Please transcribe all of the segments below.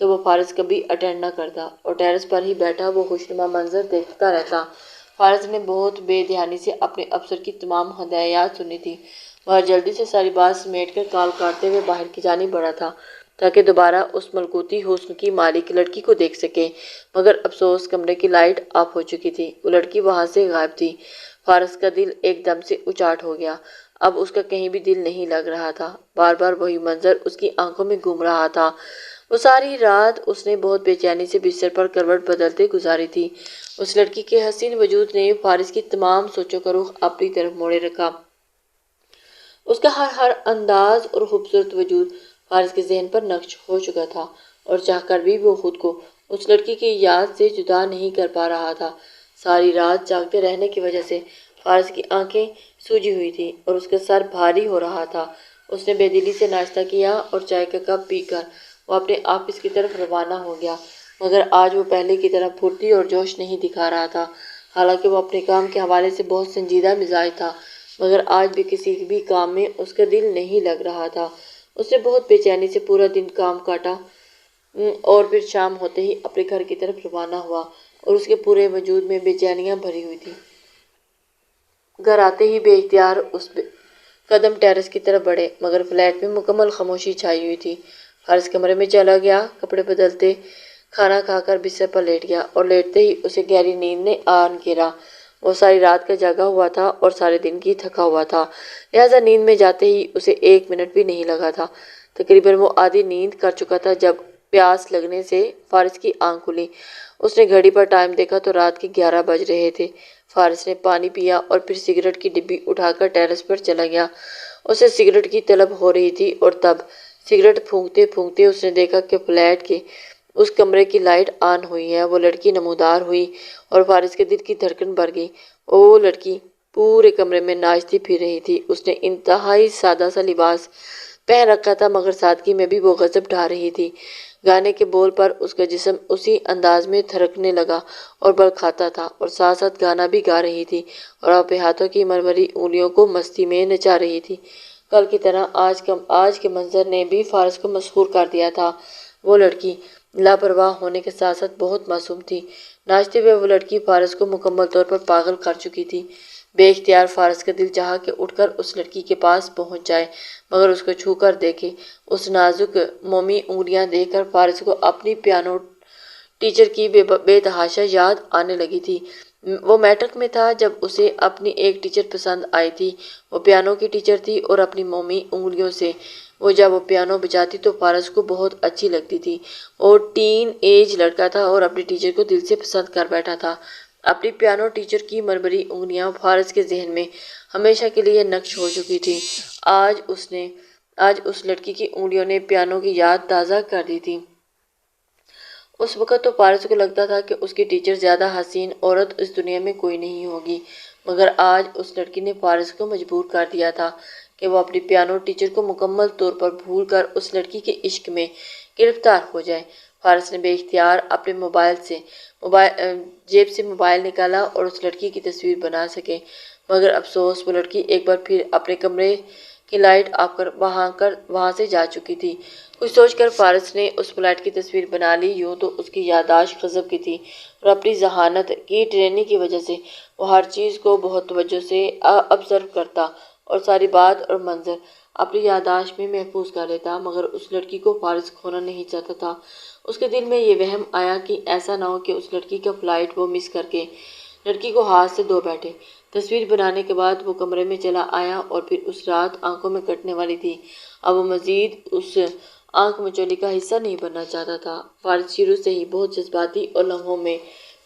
تو وہ فارس کبھی اٹینڈ نہ کرتا اور ٹیرس پر ہی بیٹھا وہ خوشنما منظر دیکھتا رہتا۔ فارس نے بہت بے دھیانی سے اپنے افسر کی تمام ہدایات سنی تھی، مگر جلدی سے ساری بات سمیٹ کر کال کاٹتے ہوئے باہر کی جانب بڑھا تھا تاکہ دوبارہ اس ملکوتی حسن کی مالک لڑکی کو دیکھ سکے، مگر افسوس کمرے کی لائٹ آف ہو چکی تھی، وہ لڑکی وہاں سے غائب تھی۔ فارس کا دل ایک دم سے اچاٹ ہو گیا، اب اس کا کہیں بھی دل نہیں لگ رہا تھا، بار بار وہی منظر اس کی آنکھوں میں گھوم رہا تھا۔ وہ ساری رات اس نے بہت بے چینی سے بستر پر کروٹ بدلتے گزاری تھی۔ اس لڑکی کے حسین وجود نے فارس کی تمام سوچوں کا رخ اپنی طرف موڑے رکھا۔ اس کا ہر انداز اور خوبصورت وجود فارس کے ذہن پر نقش ہو چکا تھا اور چاہ کر بھی وہ خود کو اس لڑکی کی یاد سے جدا نہیں کر پا رہا تھا۔ ساری رات جاگتے رہنے کی وجہ سے فارس کی آنکھیں سوجی ہوئی تھی اور اس کا سر بھاری ہو رہا تھا۔ اس نے بے دلی سے ناشتہ کیا اور چائے کا کپ پی کر وہ اپنے آفس کی طرف روانہ ہو گیا، مگر آج وہ پہلے کی طرح پھرتی اور جوش نہیں دکھا رہا تھا۔ حالانکہ وہ اپنے کام کے حوالے سے بہت سنجیدہ مزاج تھا، مگر آج بھی کسی بھی کام میں اس کا دل نہیں لگ رہا تھا۔ اس نے بہت بے چینی سے پورا دن کام کاٹا اور پھر شام ہوتے ہی اپنے گھر کی طرف روانہ ہوا اور اس کے پورے وجود میں بے چینیاں بھری ہوئی تھی۔ گھر آتے ہی بے اختیار اس قدم ٹیرس کی طرف بڑھے، مگر فلیٹ میں مکمل خاموشی چھائی ہوئی تھی۔ فارس کمرے میں چلا گیا، کپڑے بدلتے کھانا کھا کر بستر پر لیٹ گیا اور لیٹتے ہی اسے گہری نیند نے آن گھیرا۔ وہ ساری رات کا جاگا ہوا تھا اور سارے دن کی تھکا ہوا تھا، لہٰذا نیند میں جاتے ہی اسے ایک منٹ بھی نہیں لگا تھا۔ تقریباً وہ آدھی نیند کر چکا تھا جب پیاس لگنے سے فارس کی آنکھ کھلی۔ اس نے گھڑی پر ٹائم دیکھا تو رات کے 11 بج رہے تھے۔ فارس نے پانی پیا اور پھر سگریٹ کی ڈبی اٹھا کر ٹیرس پر چلا گیا۔ اسے سگریٹ کی طلب ہو رہی تھی اور تب سگریٹ پھونکتے پھونکتے اس نے دیکھا کہ فلیٹ کے اس کمرے کی لائٹ آن ہوئی ہے۔ وہ لڑکی نمودار ہوئی اور فارس کے دل کی دھڑکن بڑھ گئی۔ وہ لڑکی پورے کمرے میں ناچتی پھر رہی تھی۔ اس نے انتہائی سادہ سا لباس پہن رکھا تھا، مگر سادگی میں بھی وہ غضب ڈھا رہی تھی۔ گانے کے بول پر اس کا جسم اسی انداز میں تھرکنے لگا اور بل کھاتا تھا اور ساتھ ساتھ گانا بھی گا رہی تھی اور اپنے ہاتھوں کی مرمری انگلیوں کو مستی میں نچا رہی تھی۔ کل کی طرح آج کے منظر نے بھی فارس کو مسحور کر دیا تھا۔ وہ لڑکی لاپرواہ ہونے کے ساتھ ساتھ بہت معصوم تھی۔ ناچتے ہوئے وہ لڑکی فارس کو مکمل طور پر پاگل کر چکی تھی۔ بے اختیار فارس کا دل چاہا کہ اٹھ کر اس لڑکی کے پاس پہنچ جائے، مگر اس کو چھو کر دیکھے۔ اس نازک مومی انگلیاں دیکھ کر فارس کو اپنی پیانو ٹیچر کی بے تحاشا یاد آنے لگی تھی۔ وہ میٹرک میں تھا جب اسے اپنی ایک ٹیچر پسند آئی تھی۔ وہ پیانو کی ٹیچر تھی اور اپنی مومی انگلیوں سے وہ جب وہ پیانو بجاتی تو فارس کو بہت اچھی لگتی تھی۔ وہ ٹین ایج لڑکا تھا اور اپنی ٹیچر کو دل سے پسند کر بیٹھا تھا۔ اپنی پیانو ٹیچر کی مرمری انگلیاں فارس کے ذہن میں ہمیشہ کے لیے نقش ہو چکی تھی۔ آج اس لڑکی کی انگلیوں نے پیانو کی یاد تازہ کر دی تھی۔ اس وقت تو فارس کو لگتا تھا کہ اس کی ٹیچر زیادہ حسین عورت اس دنیا میں کوئی نہیں ہوگی، مگر آج اس لڑکی نے فارس کو مجبور کر دیا تھا کہ وہ اپنی پیانو ٹیچر کو مکمل طور پر بھول کر اس لڑکی کے عشق میں گرفتار ہو جائے۔ فارس نے بے اختیار اپنے جیب سے موبائل نکالا اور اس لڑکی کی تصویر بنا سکے، مگر افسوس وہ لڑکی ایک بار پھر اپنے کمرے کی لائٹ آف کر وہاں سے جا چکی تھی۔ کچھ سوچ کر فارس نے اس فلیٹ کی تصویر بنا لی۔ یوں تو اس کی یادداشت غضب کی تھی اور اپنی ذہانت کی ٹریننگ کی وجہ سے وہ ہر چیز کو بہت توجہ سے آبزرو کرتا اور ساری بات اور منظر اپنی یادداشت میں محفوظ کر لیتا، مگر اس لڑکی کو فارس کھونا نہیں چاہتا تھا۔ اس کے دل میں یہ وہم آیا کہ ایسا نہ ہو کہ اس لڑکی کا فلائٹ وہ مس کر کے لڑکی کو ہاتھ سے دھو بیٹھے۔ تصویر بنانے کے بعد وہ کمرے میں چلا آیا اور پھر اس رات آنکھوں میں کٹنے والی تھی، اب وہ مزید اس آنکھ مچولی کا حصہ نہیں بننا چاہتا تھا۔ فارس شروع سے ہی بہت جذباتی اور لمحوں میں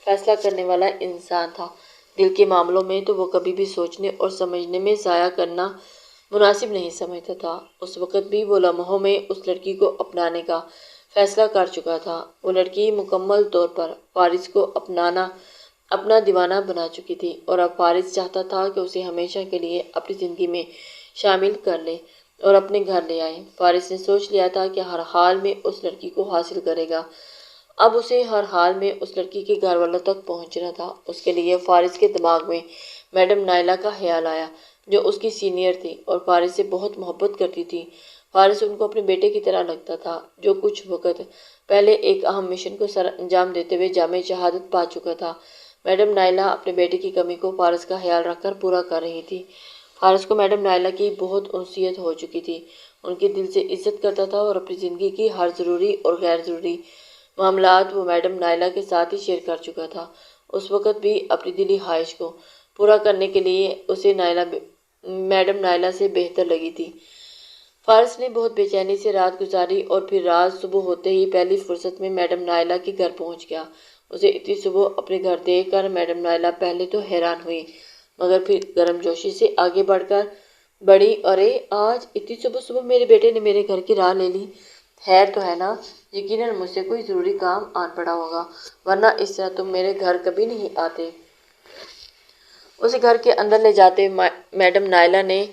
فیصلہ کرنے والا انسان تھا۔ دل کے معاملوں میں تو وہ کبھی بھی سوچنے اور سمجھنے میں ضائع کرنا مناسب نہیں سمجھتا تھا۔ اس وقت بھی وہ لمحوں میں اس لڑکی کو اپنانے کا فیصلہ کر چکا تھا۔ وہ لڑکی مکمل طور پر فارس کو اپنا دیوانہ بنا چکی تھی اور اب فارس چاہتا تھا کہ اسے ہمیشہ کے لیے اپنی زندگی میں شامل کر لے اور اپنے گھر لے آئے۔ فارس نے سوچ لیا تھا کہ ہر حال میں اس لڑکی کو حاصل کرے گا۔ اب اسے ہر حال میں اس لڑکی کے گھر والوں تک پہنچنا تھا۔ اس کے لیے فارس کے دماغ میں میڈم نائلہ کا خیال آیا، جو اس کی سینئر تھی اور فارس سے بہت محبت کرتی تھی۔ فارس ان کو اپنے بیٹے کی طرح لگتا تھا جو کچھ وقت پہلے ایک اہم مشن کو سر انجام دیتے ہوئے جامع شہادت پا چکا تھا۔ میڈم نائلہ اپنے بیٹے کی کمی کو فارس کا خیال رکھ کر پورا کر رہی تھی۔ فارس کو میڈم نائلہ کی بہت انسیت ہو چکی تھی، ان کی دل سے عزت کرتا تھا اور اپنی زندگی کی ہر ضروری اور غیر ضروری معاملات وہ میڈم نائلہ کے ساتھ ہی شیئر کر چکا تھا۔ اس وقت بھی اپنی دلی خواہش کو پورا کرنے کے لیے اسے میڈم نائلہ سے بہتر لگی تھی۔ فارس نے بہت بے چینی سے رات گزاری اور پھر رات صبح ہوتے ہی پہلی فرصت میں میڈم نائلہ کے گھر پہنچ گیا۔ اسے اتنی صبح اپنے گھر دیکھ کر میڈم نائلہ پہلے تو حیران ہوئی، مگر پھر گرم جوشی سے آگے بڑھی، ارے آج اتنی صبح صبح میرے بیٹے نے میرے گھر کی راہ لے لی، خیر تو ہے نا؟ یقیناً مجھ سے کوئی ضروری کام آن پڑا ہوگا، ورنہ اس طرح تم میرے گھر کبھی نہیں آتے۔ اسے گھر کے اندر لے جاتے میڈم نائلہ نے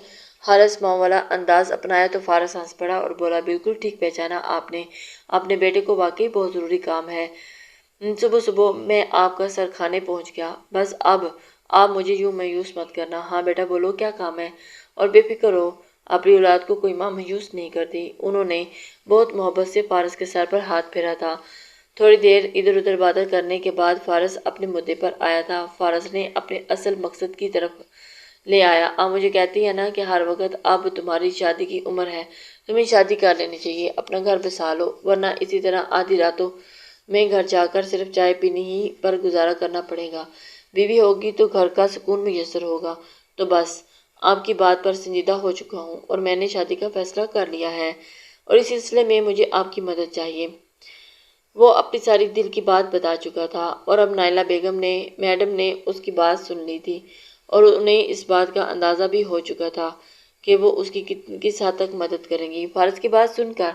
حارث ماں والا انداز اپنایا تو فارس ہنس پڑا اور بولا، بالکل ٹھیک پہچانا آپ نے، اپنے بیٹے کو واقعی بہت ضروری کام ہے۔ صبح صبح میں آپ کا سر کھانے پہنچ گیا، بس اب آپ مجھے یوں مایوس مت کرنا۔ ہاں بیٹا بولو، کیا کام ہے؟ اور بے فکر ہو، اپنی اولاد کو کوئی ماں مایوس نہیں کرتی۔ انہوں نے بہت محبت سے فارس کے سر پر ہاتھ پھیرا تھا۔ تھوڑی دیر ادھر ادھر باتیں کرنے کے بعد فارس اپنے مدعے پر آیا تھا۔ فارس نے اپنے اصل مقصد کی طرف لے آیا۔ آپ مجھے کہتی ہیں نا کہ ہر وقت اب تمہاری شادی کی عمر ہے، تمہیں شادی کر لینی چاہیے، اپنا گھر بسا لو، ورنہ اسی طرح آدھی راتوں میں گھر جا کر صرف چائے پینی ہی پر گزارا کرنا پڑے گا۔ بیوی ہوگی تو گھر کا سکون میسر ہوگا۔ تو بس آپ کی بات پر سنجیدہ ہو چکا ہوں اور میں نے شادی کا فیصلہ کر لیا ہے، اور اس سلسلے میں مجھے آپ کی مدد چاہیے۔ وہ اپنی ساری دل کی بات بتا چکا تھا اور اب نائلہ بیگم نے میڈم نے اس کی بات سن لی تھی اور انہیں اس بات کا اندازہ بھی ہو چکا تھا کہ وہ اس کی کس حد تک مدد کریں گی۔ فارس کی بات سن کر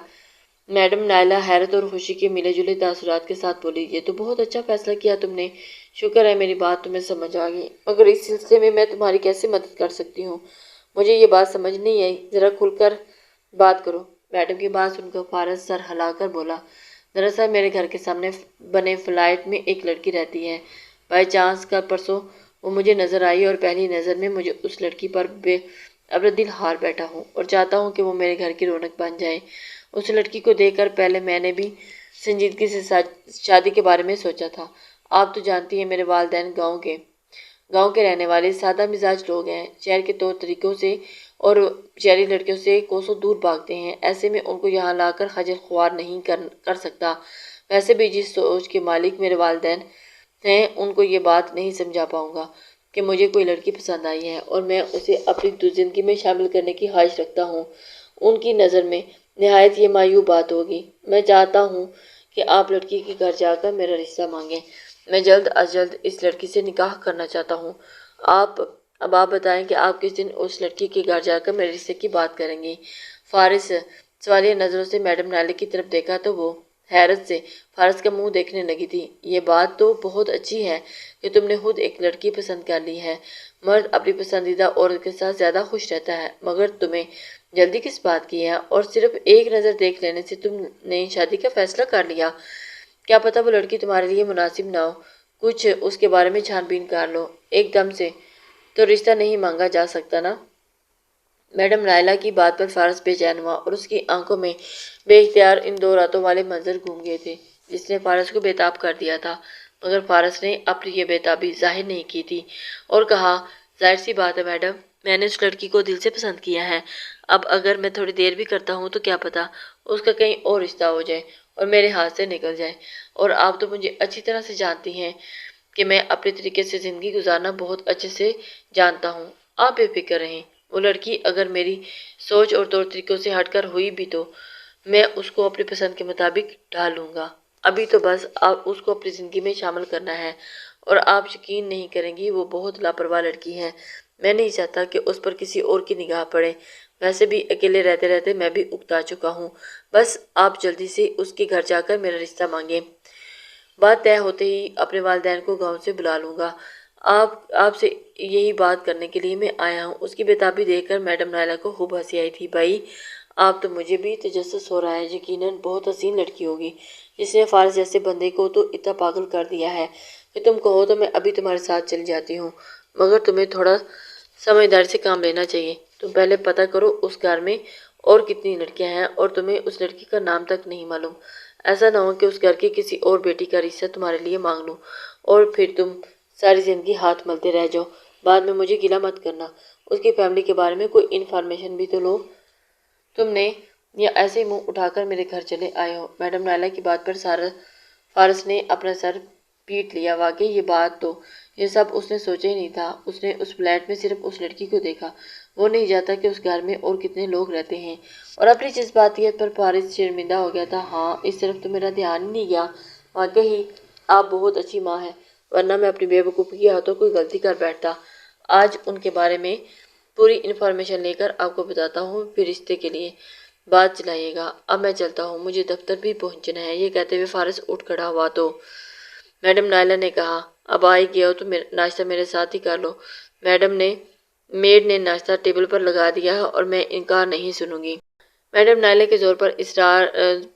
میڈم نائلہ حیرت اور خوشی کے ملے جلے تاثرات کے ساتھ بولی، یہ تو بہت اچھا فیصلہ کیا تم نے، شکر ہے میری بات تمہیں سمجھ آ گئی، مگر اس سلسلے میں تمہاری کیسے مدد کر سکتی ہوں؟ مجھے یہ بات سمجھ نہیں آئی، ذرا کھل کر بات کرو۔ میڈم کی بات سن کر فارس سر ہلا کر بولا، دراصل میرے گھر کے سامنے بنے فلیٹ میں ایک لڑکی رہتی ہے، بائی چانس کل پرسوں وہ مجھے نظر آئی اور پہلی نظر میں مجھے اس لڑکی پر اپنا دل ہار بیٹھا ہوں اور چاہتا ہوں کہ وہ میرے گھر کی رونق بن جائے۔ اس لڑکی کو دیکھ کر پہلے میں نے بھی سنجیدگی سے شادی کے بارے میں سوچا تھا۔ آپ تو جانتی ہیں میرے والدین گاؤں کے رہنے والے سادہ مزاج لوگ ہیں، شہر کے طور طریقوں سے اور شہری لڑکیوں سے کوسوں دور بھاگتے ہیں، ایسے میں ان کو یہاں لا کر خجل خوار نہیں کر سکتا۔ ویسے بھی جس سوچ کے مالک میرے والدین ہیں ان کو یہ بات نہیں سمجھا پاؤں گا کہ مجھے کوئی لڑکی پسند آئی ہے اور میں اسے اپنی زندگی میں شامل کرنے کی خواہش رکھتا ہوں۔ ان کی نظر میں نہایت یہ مایوب بات ہوگی۔ میں چاہتا ہوں کہ آپ لڑکی کے گھر جا کر میرا رشتہ مانگیں، میں جلد از جلد اس لڑکی سے نکاح کرنا چاہتا ہوں۔ اب آپ بتائیں کہ آپ کس دن اس لڑکی کے گھر جا کر میرے رشتے کی بات کریں گی؟ فارس سوالیہ نظروں سے میڈم نائلہ کی طرف دیکھا تو وہ حیرت سے فارس کا منہ دیکھنے لگی تھی۔ یہ بات تو بہت اچھی ہے کہ تم نے خود ایک لڑکی پسند کر لی ہے، مرد اپنی پسندیدہ عورت کے ساتھ زیادہ خوش رہتا ہے، مگر تمہیں جلدی کس بات کی ہے اور صرف ایک نظر دیکھ لینے سے تم نے شادی کا فیصلہ کر لیا؟ کیا پتہ وہ لڑکی تمہارے لیے مناسب نہ ہو، کچھ اس کے بارے میں چھان بین کر لو، ایک دم سے تو رشتہ نہیں مانگا جا سکتا نا۔ میڈم نائلہ کی بات پر فارس بے چین ہوا اور اس کی آنکھوں میں بے اختیار ان دو راتوں والے منظر گھوم گئے تھے جس نے فارس کو بےتاب کر دیا تھا، مگر فارس نے اپنی یہ بےتابی ظاہر نہیں کی تھی اور کہا، ظاہر سی بات ہے میڈم، میں نے اس لڑکی کو دل سے پسند کیا ہے، اب اگر میں تھوڑی دیر بھی کرتا ہوں تو کیا پتا اس کا کہیں اور رشتہ ہو جائے اور میرے ہاتھ سے نکل جائے، اور آپ تو مجھے اچھی طرح سے جانتی ہیں کہ میں اپنے طریقے سے زندگی گزارنا بہت اچھے سے جانتا ہوں۔ آپ بے فکر رہیں، وہ لڑکی اگر میری سوچ اور طور طریقوں سے ہٹ کر ہوئی بھی تو میں اس کو اپنی پسند کے مطابق ڈھال لوں گا، ابھی تو بس آپ اس کو اپنی زندگی میں شامل کرنا ہے، اور آپ یقین نہیں کریں گی وہ بہت لاپرواہ لڑکی ہے، میں نہیں چاہتا کہ اس پر کسی اور کی نگاہ پڑے، ویسے بھی اکیلے رہتے رہتے میں بھی اکتا چکا ہوں، بس آپ جلدی سے اس کے گھر جا کر میرا رشتہ مانگیں، بات طے ہوتے ہی اپنے والدین کو گاؤں سے بلا لوں گا، آپ سے یہی بات کرنے کے لیے میں آیا ہوں۔ اس کی بےتابی دیکھ کر میڈم نائلہ کو خوب ہنسی آئی تھی۔ بھائی آپ تو مجھے بھی تجسس ہو رہا ہے، یقیناً بہت حسین لڑکی ہوگی جس نے فارس جیسے بندے کو تو اتنا پاگل کر دیا ہے کہ تم کہو تو میں ابھی تمہارے ساتھ چل جاتی ہوں، مگر تمہیں تھوڑا سمجھداری سے کام لینا چاہیے، تم پہلے پتہ کرو اس گھر میں اور کتنی لڑکیاں ہیں اور تمہیں اس لڑکی کا نام تک نہیں معلوم۔ ایسا نہ ہو کہ اس گھر کی کسی اور بیٹی کا رشتہ تمہارے لیے مانگ لوں اور پھر تم ساری زندگی ہاتھ ملتے رہ جاؤ۔ بعد میں مجھے گلہ مت کرنا۔ اس کی فیملی کے بارے میں کوئی انفارمیشن بھی تو لو تم نے، یا ایسے ہی منہ اٹھا کر میرے گھر چلے آئے ہو۔ میڈم نائلہ کی بات پر فارس نے اپنا سر پیٹ لیا۔ واقعی یہ سب اس نے سوچا ہی نہیں تھا۔ اس نے اس فلیٹ میں صرف اس لڑکی کو دیکھا، وہ نہیں جانتا کہ اس گھر میں اور کتنے لوگ رہتے ہیں۔ اور اپنی جذباتیت پر فارس شرمندہ ہو گیا تھا۔ ہاں، اس طرف تو میرا دھیان ہی نہیں گیا۔ واقعی آپ بہت اچھی ماں ہیں، ورنہ میں اپنی بے وقوفی کے ہاتھوں کوئی غلطی کر بیٹھتا۔ آج ان کے بارے میں پوری انفارمیشن لے کر آپ کو بتاتا ہوں، پھر رشتے کے لیے بات چلائیے گا۔ اب میں چلتا ہوں، مجھے دفتر بھی پہنچنا ہے۔ یہ کہتے ہوئے فارس اٹھ کھڑا ہوا تو میڈم نائلہ نے کہا، اب آ ہی گیا ہو تو ناشتہ میرے ساتھ ہی کر لو۔ میڈ نے ناشتہ ٹیبل پر لگا دیا ہے اور میں انکار نہیں سنوں گی۔ میڈم نائلہ کے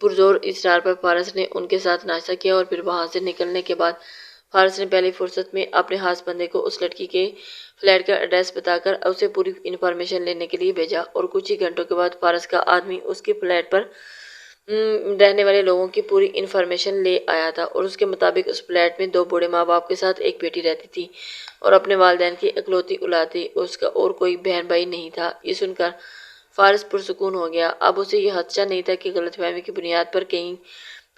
پرزور اصرار پر فارس نے ان کے ساتھ ناشتہ کیا اور پھر وہاں سے نکلنے کے بعد فارس نے پہلی فرصت میں اپنے ہاس بندے کو اس لڑکی کے فلیٹ کا ایڈریس بتا کر اسے پوری انفارمیشن لینے کے لیے بھیجا، اور کچھ ہی گھنٹوں کے بعد فارس کا آدمی اس کے فلیٹ پر رہنے والے لوگوں کی پوری انفارمیشن لے آیا تھا، اور اس کے مطابق اس فلیٹ میں 2 بوڑھے ماں باپ کے ساتھ ایک بیٹی رہتی تھی اور اپنے والدین کی اکلوتی اولاد تھی۔ اس کا اور کوئی بہن بھائی نہیں تھا۔ یہ سن کر فارس پرسکون ہو گیا۔ اب اسے یہ خدشہ نہیں تھا کہ غلط فہمی کی بنیاد پر کہیں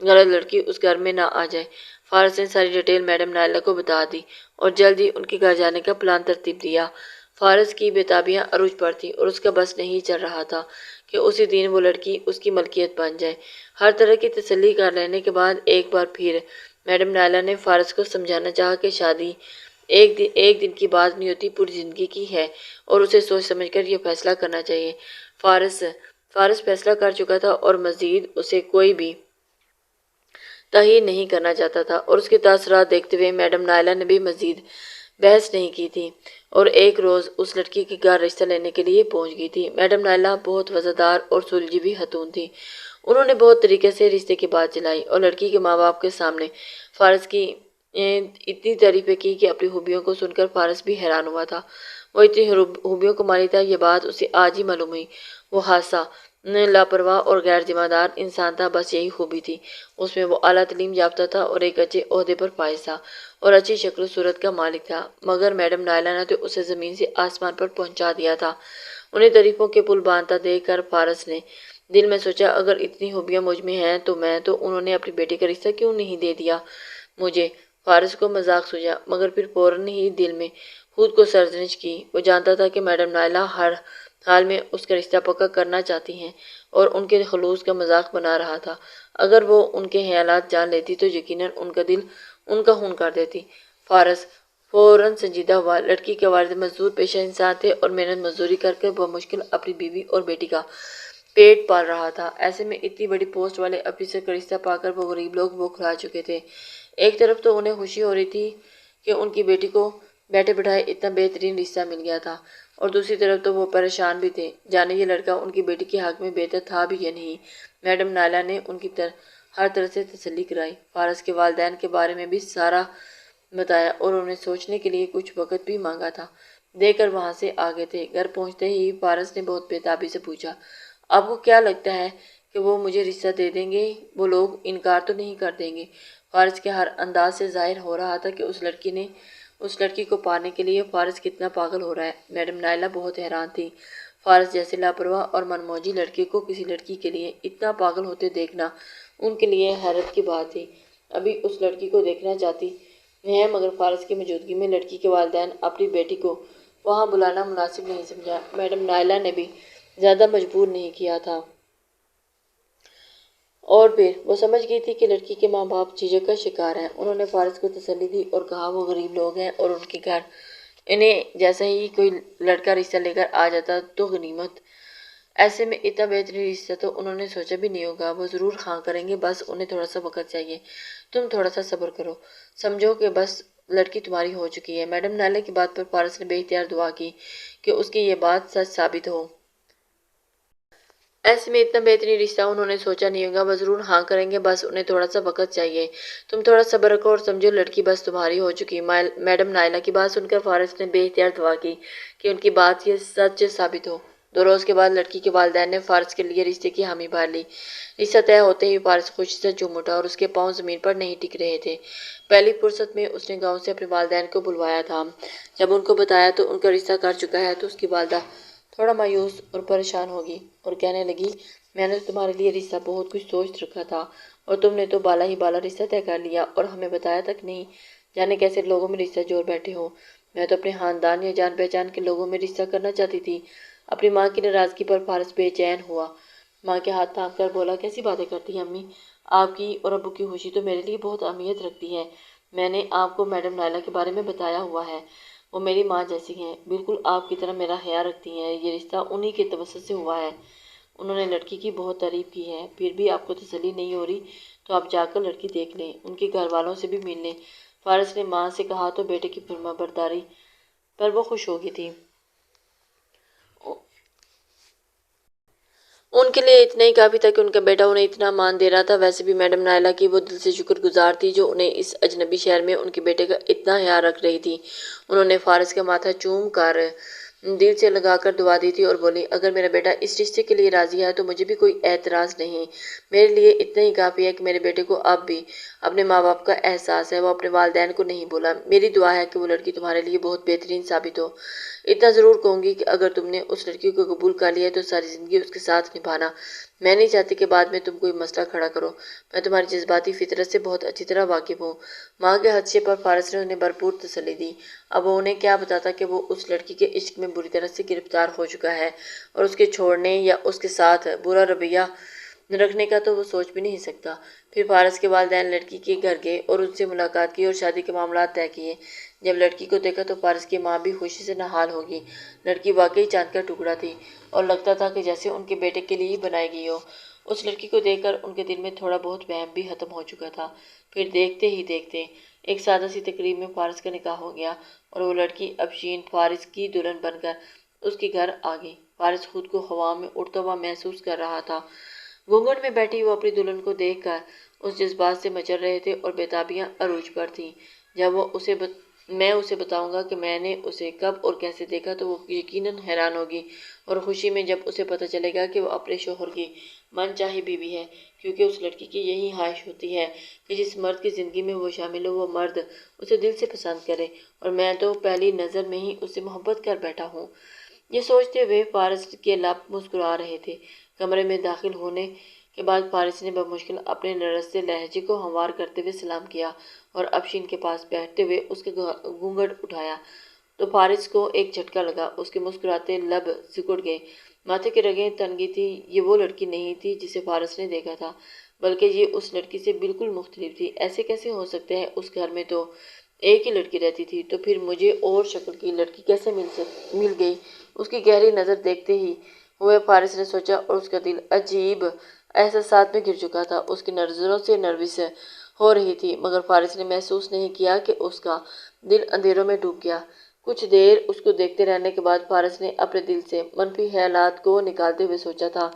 غلط لڑکی اس گھر میں نہ آ جائے۔ فارس نے ساری ڈیٹیل میڈم نائلہ کو بتا دی اور جلد ہی ان کے گھر جانے کا پلان ترتیب دیا۔ فارس کی بےتابیاں عروج پر تھیں اور اس کا بس نہیں چل رہا تھا کہ اسی دن وہ لڑکی اس کی ملکیت بن جائے۔ ہر طرح کی تسلی کر لینے کے بعد ایک بار پھر میڈم نائلہ نے فارس کو سمجھانا چاہا کہ شادی ایک دن کی بات نہیں ہوتی، پوری زندگی کی ہے، اور اسے سوچ سمجھ کر یہ فیصلہ کرنا چاہیے۔ فارس فیصلہ کر چکا تھا اور مزید اسے کوئی بھی تحقیر نہیں کرنا چاہتا تھا، اور اس کے تاثرات دیکھتے ہوئے میڈم نائلہ نے بھی مزید بحث نہیں کی تھی اور ایک روز اس لڑکی کے گھر رشتہ لینے کے لیے پہنچ گئی تھی۔ میڈم نائلہ بہت وفادار اور سلجھی خاتون تھی۔ انہوں نے بہت طریقے سے رشتے کی بات چلائی اور لڑکی کے ماں باپ کے سامنے فارس کی اتنی تعریفیں کی کہ اپنی خوبیوں کو سن کر فارس بھی حیران ہوا تھا۔ وہ اتنی خوبیوں کو مالی تھا، یہ بات اسے آج ہی معلوم ہوئی۔ وہ حادثہ لاپرواہ اور غیر ذمہ دار انسان تھا، بس یہی خوبی تھی اس میں۔ وہ اعلیٰ تعلیم یافتہ تھا اور ایک اچھے عہدے پر فائز تھا اور اچھی شکل و صورت کا مالک تھا، مگر میڈم نائلہ نے تو اسے زمین سے آسمان پر پہنچا دیا تھا۔ انہیں تعریفوں کے پل باندھتا دیکھ کر فارس نے دل میں سوچا، اگر اتنی خوبیاں مجھ میں ہیں تو انہوں نے اپنی بیٹی کا رشتہ کیوں نہیں دے دیا مجھے؟ فارس کو مذاق سوجا، مگر پھر فوراً ہی دل میں خود کو سرزنش کی۔ وہ جانتا تھا کہ میڈم نائلہ ہر حال میں اس کا رشتہ پکا کرنا چاہتی ہیں اور ان کے خلوص کا مذاق بنا رہا تھا۔ اگر وہ ان کے خیالات جان لیتی تو یقیناً ان کا دل ان کا خون کر دیتی۔ فارس فوراً سنجیدہ ہوا۔ لڑکی کے والد مزدور پیشہ انسان تھے اور محنت مزدوری کر کے بمشکل اپنی بیوی اور بیٹی کا پیٹ پال رہا تھا۔ ایسے میں اتنی بڑی پوسٹ والے افسر کا رشتہ پا کر وہ غریب لوگ بوکھلا چکے تھے۔ ایک طرف تو انہیں خوشی ہو رہی تھی کہ ان کی بیٹی کو بیٹھے بٹھائے اتنا بہترین رشتہ مل گیا تھا، اور دوسری طرف تو وہ پریشان بھی تھے، جانے یہ لڑکا ان کی بیٹی کے حق میں بہتر تھا بھی یا نہیں۔ میڈم نائلہ نے ان کی ہر طرح سے تسلی کرائی، فارس کے والدین کے بارے میں بھی سارا بتایا اور انہیں سوچنے کے لیے کچھ وقت بھی مانگا تھا۔ دیکھ کر وہاں سے آگے تھے۔ گھر پہنچتے ہی فارس نے بہت بےتابی سے پوچھا، آپ کو کیا لگتا ہے کہ وہ مجھے رشتہ دے دیں گے؟ وہ لوگ انکار تو نہیں کر دیں گے؟ فارس کے ہر انداز سے ظاہر ہو رہا تھا کہ اس لڑکی کو پانے کے لیے فارس کتنا پاگل ہو رہا ہے۔ میڈم نائلہ بہت حیران تھی۔ فارس جیسے لاپرواہ اور منموجی لڑکے کو کسی لڑکی کے لیے اتنا پاگل ہوتے دیکھنا ان کے لیے حیرت کی بات تھی۔ ابھی اس لڑکی کو دیکھنا چاہتی ہیں، مگر فارس کی موجودگی میں لڑکی کے والدین اپنی بیٹی کو وہاں بلانا مناسب نہیں سمجھا۔ میڈم نائلہ نے بھی زیادہ مجبور نہیں کیا تھا، اور پھر وہ سمجھ گئی تھی کہ لڑکی کے ماں باپ جھجک کا شکار ہیں۔ انہوں نے فارس کو تسلی دی اور کہا وہ غریب لوگ ہیں اور ان کے گھر انہیں جیسا ہی کوئی لڑکا رشتہ لے کر آ جاتا تو غنیمت۔ ایسے میں اتنا بہترین رشتہ تو انہوں نے سوچا بھی نہیں ہوگا۔ وہ ضرور ہاں کریں گے، بس انہیں تھوڑا سا وقت چاہیے۔ تم تھوڑا سا صبر کرو، سمجھو کہ بس لڑکی تمہاری ہو چکی ہے۔ میڈم نائلہ کی بات پر فارس نے بے اختیار دعا کی کہ اس کی یہ بات سچ ثابت ہو۔ ایسے میں اتنا بہترین رشتہ انہوں نے سوچا نہیں ہوگا، وہ ضرور ہاں کریں گے، بس انہیں تھوڑا سا وقت چاہیے۔ تم تھوڑا صبر رکھو اور سمجھو لڑکی بس تمہاری ہو چکی۔ میڈم نائلہ کی بات سن کر فارس نے بے اختیار دعا کی کہ ان کی بات یہ سچ ثابت ہو۔ 2 روز کے بعد لڑکی کے والدین نے فارس کے لیے رشتے کی حامی بھر لی۔ رشتہ طے ہوتے ہی فارس خوشی سے جھوم اٹھا اور اس کے پاؤں زمین پر نہیں ٹک رہے تھے۔ پہلی فرصت میں اس نے گاؤں سے اپنے والدین کو بلوایا تھا۔ جب ان کو بتایا تو ان کا رشتہ کر چکا ہے تو اس کی والدہ تھوڑا مایوس اور پریشان ہوگی اور کہنے لگی، میں نے تمہارے لیے رشتہ بہت کچھ سوچ رکھا تھا اور تم نے تو بالا ہی بالا رشتہ طے کر لیا اور ہمیں بتایا تک نہیں، جانے کیسے لوگوں میں رشتہ جوڑ بیٹھے ہو۔ میں تو اپنے خاندان یا جان پہچان کے لوگوں میں رشتہ کرنا چاہتی تھی۔ اپنی ماں کی ناراضگی پر فارس بے چین ہوا۔ ماں کے ہاتھ تھام کر بولا، کیسی باتیں کرتی ہیں امی؟ آپ کی اور ابو کی خوشی تو میرے لیے بہت اہمیت رکھتی ہے۔ میں نے آپ کو میڈم نائلہ کے بارے میں بتایا ہوا ہے، وہ میری ماں جیسی ہیں، بالکل آپ کی طرح میرا خیال رکھتی ہیں۔ یہ رشتہ انہی کے توسط سے ہوا ہے۔ انہوں نے لڑکی کی بہت تعریف کی ہے، پھر بھی آپ کو تسلی نہیں ہو رہی تو آپ جا کر لڑکی دیکھ لیں، ان کے گھر والوں سے بھی مل لیں۔ فارس نے ماں سے کہا تو بیٹے کی فرما برداری پر وہ خوش ہو گئی تھی۔ ان کے لیے اتنا ہی کافی تھا کہ ان کا بیٹا انہیں اتنا مان دے رہا تھا۔ ویسے بھی میڈم نائلہ کی وہ دل سے شکر گزار تھی جو انہیں اس اجنبی شہر میں ان کے بیٹے کا اتنا خیال رکھ رہی تھی۔ انہوں نے فارس کا ماتھا چوم کر دل سے لگا کر دعا دی تھی اور بولی، اگر میرا بیٹا اس رشتے کے لیے راضی ہے تو مجھے بھی کوئی اعتراض نہیں۔ میرے لیے اتنا ہی کافی ہے کہ میرے بیٹے کو اب بھی اپنے ماں باپ کا احساس ہے۔ وہ اپنے والدین کو نہیں بولا۔ میری دعا ہے کہ وہ لڑکی تمہارے لیے بہت بہترین ثابت ہو۔ اتنا ضرور کہوں گی کہ اگر تم نے اس لڑکی کو قبول کر لیا ہے تو ساری زندگی اس کے ساتھ نبھانا۔ میں نہیں چاہتی کہ بعد میں تم کوئی مسئلہ کھڑا کرو۔ میں تمہاری جذباتی فطرت سے بہت اچھی طرح واقف ہوں۔ ماں کے خدشے پر فارس نے انہیں بھرپور تسلی دی۔ اب وہ انہیں کیا بتاتا کہ وہ اس لڑکی کے عشق میں بری طرح سے گرفتار ہو چکا ہے اور اس کے چھوڑنے یا اس کے ساتھ برا رویہ رکھنے کا تو وہ سوچ بھی نہیں سکتا۔ پھر فارس کے والدین لڑکی کے گھر گئے اور ان سے ملاقات کی اور شادی کے معاملات طے کیے۔ جب لڑکی کو دیکھا تو فارس کی ماں بھی خوشی سے نہال ہو گئی۔ لڑکی واقعی چاند کا ٹکڑا تھی اور لگتا تھا کہ جیسے ان کے بیٹے کے لیے ہی بنائی گئی ہو۔ اس لڑکی کو دیکھ کر ان کے دل میں تھوڑا بہت وہم بھی ختم ہو چکا تھا۔ پھر دیکھتے ہی دیکھتے ایک سادہ سی تقریب میں فارس کا نکاح ہو گیا اور وہ لڑکی افشین فارس کی دلہن بن کر اس کے گھر آ گئی۔ فارس خود کو ہوا میں اڑتا ہوا محسوس کر رہا تھا۔ گھونگھٹ میں بیٹھی وہ اپنی دلہن کو دیکھ کر اس جذبات سے مچل رہے تھے اور بےتابیاں عروج پر تھیں۔ جب وہ میں اسے بتاؤں گا کہ میں نے اسے کب اور کیسے دیکھا تو وہ یقیناً حیران ہوگی اور خوشی میں جب اسے پتہ چلے گا کہ وہ اپنے شوہر کی من چاہی بیوی ہے، کیونکہ اس لڑکی کی یہی خواہش ہوتی ہے کہ جس مرد کی زندگی میں وہ شامل ہو وہ مرد اسے دل سے پسند کرے، اور میں تو پہلی نظر میں ہی اس سے محبت کر بیٹھا ہوں۔ یہ سوچتے ہوئے فارس کے لب مسکرا رہے تھے۔ کمرے میں داخل ہونے کے بعد فارس نے بمشکل اپنے لرزتے لہجے کو ہموار کرتے ہوئے سلام کیا اور افشین کے پاس بیٹھتے ہوئے اس کے گھونگھٹ اٹھایا تو فارس کو ایک جھٹکا لگا۔ اس کے مسکراتے لب سکڑ گئے، ماتھے کی رگیں تن گئی تھی۔ یہ وہ لڑکی نہیں تھی جسے فارس نے دیکھا تھا، بلکہ یہ اس لڑکی سے بالکل مختلف تھی۔ ایسے کیسے ہو سکتا ہے؟ اس گھر میں تو ایک ہی لڑکی رہتی تھی، تو پھر مجھے اور شکل کی لڑکی کیسے مل گئی؟ اس کی گہری نظر دیکھتے ہی ہوئے فارس نے سوچا اور اس کا دل عجیب احساسات میں گر چکا تھا۔ اس کی نظروں سے نروس ہو رہی تھی، مگر فارس نے محسوس نہیں کیا کہ اس کا دل اندھیروں میں ڈوب گیا۔ کچھ دیر اس کو دیکھتے رہنے کے بعد فارس نے اپنے دل سے منفی خیالات کو نکالتے ہوئے سوچا تھا،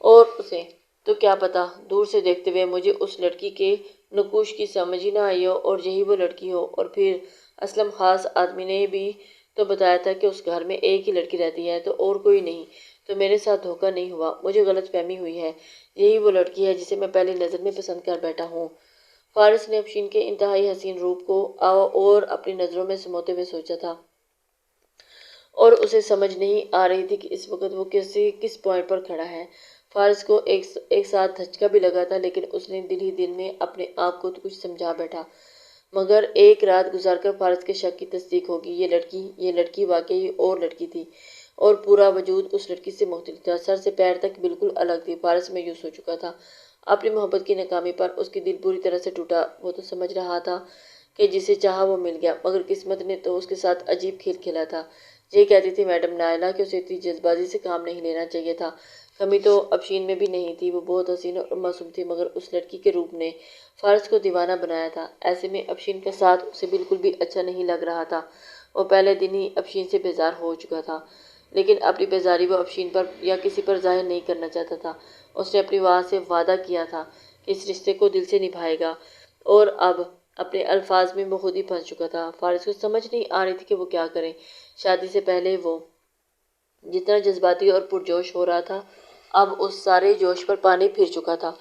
اور اسے تو کیا پتا، دور سے دیکھتے ہوئے مجھے اس لڑکی کے نقوش کی سمجھ ہی نہ آئی ہو اور یہی وہ لڑکی ہو۔ اور پھر اسلم خاص آدمی نے بھی تو بتایا تھا کہ اس گھر میں ایک ہی لڑکی رہتی ہے، تو اور کوئی نہیں، تو میرے ساتھ دھوکہ نہیں ہوا، مجھے غلط فہمی ہوئی ہے، یہی وہ لڑکی ہے جسے میں پہلی نظر میں پسند کر بیٹھا ہوں۔ فارس نے افشین کے انتہائی حسین روپ کو اور اپنی نظروں میں سموتے ہوئے سوچا تھا، اور اسے سمجھ نہیں آ رہی تھی کہ اس وقت وہ کس پوائنٹ پر کھڑا ہے۔ فارس کو ایک ساتھ دھچکا بھی لگا تھا، لیکن اس نے دل ہی دل میں اپنے آپ کو کچھ سمجھا بیٹھا۔ مگر ایک رات گزار کر فارس کے شک کی تصدیق ہوگی۔ یہ لڑکی واقعی اور لڑکی تھی، اور پورا وجود اس لڑکی سے مختلف تھا، سر سے پیر تک بالکل الگ تھی۔ فارس مایوس ہو چکا تھا اپنی محبت کی ناکامی پر، اس کی دل بری طرح سے ٹوٹا۔ وہ تو سمجھ رہا تھا کہ جسے چاہا وہ مل گیا، مگر قسمت نے تو اس کے ساتھ عجیب کھیل کھیلا تھا۔ یہ کہتی تھی میڈم نائلہ کہ اسے اتنی جلد بازی سے کام نہیں لینا چاہیے تھا۔ کمی تو افشین میں بھی نہیں تھی، وہ بہت حسین اور معصوم تھی، مگر اس لڑکی کے روپ نے فارس کو دیوانہ بنایا تھا۔ ایسے میں افشین کا ساتھ اسے بالکل بھی اچھا نہیں لگ رہا تھا۔ وہ پہلے دن ہی افشین سے بیزار ہو چکا تھا، لیکن اپنی بیزاری وہ افشین پر یا کسی پر ظاہر نہیں کرنا چاہتا تھا۔ اس نے اپنی ماں سے وعدہ کیا تھا کہ اس رشتے کو دل سے نبھائے گا، اور اب اپنے الفاظ میں وہ خود ہی پھنس چکا تھا۔ فارس کو سمجھ نہیں آ رہی تھی کہ وہ کیا کرے۔ شادی سے پہلے وہ جتنا جذباتی اور پرجوش ہو رہا تھا اب اس سارے جوش پر پانی پھر چکا تھا۔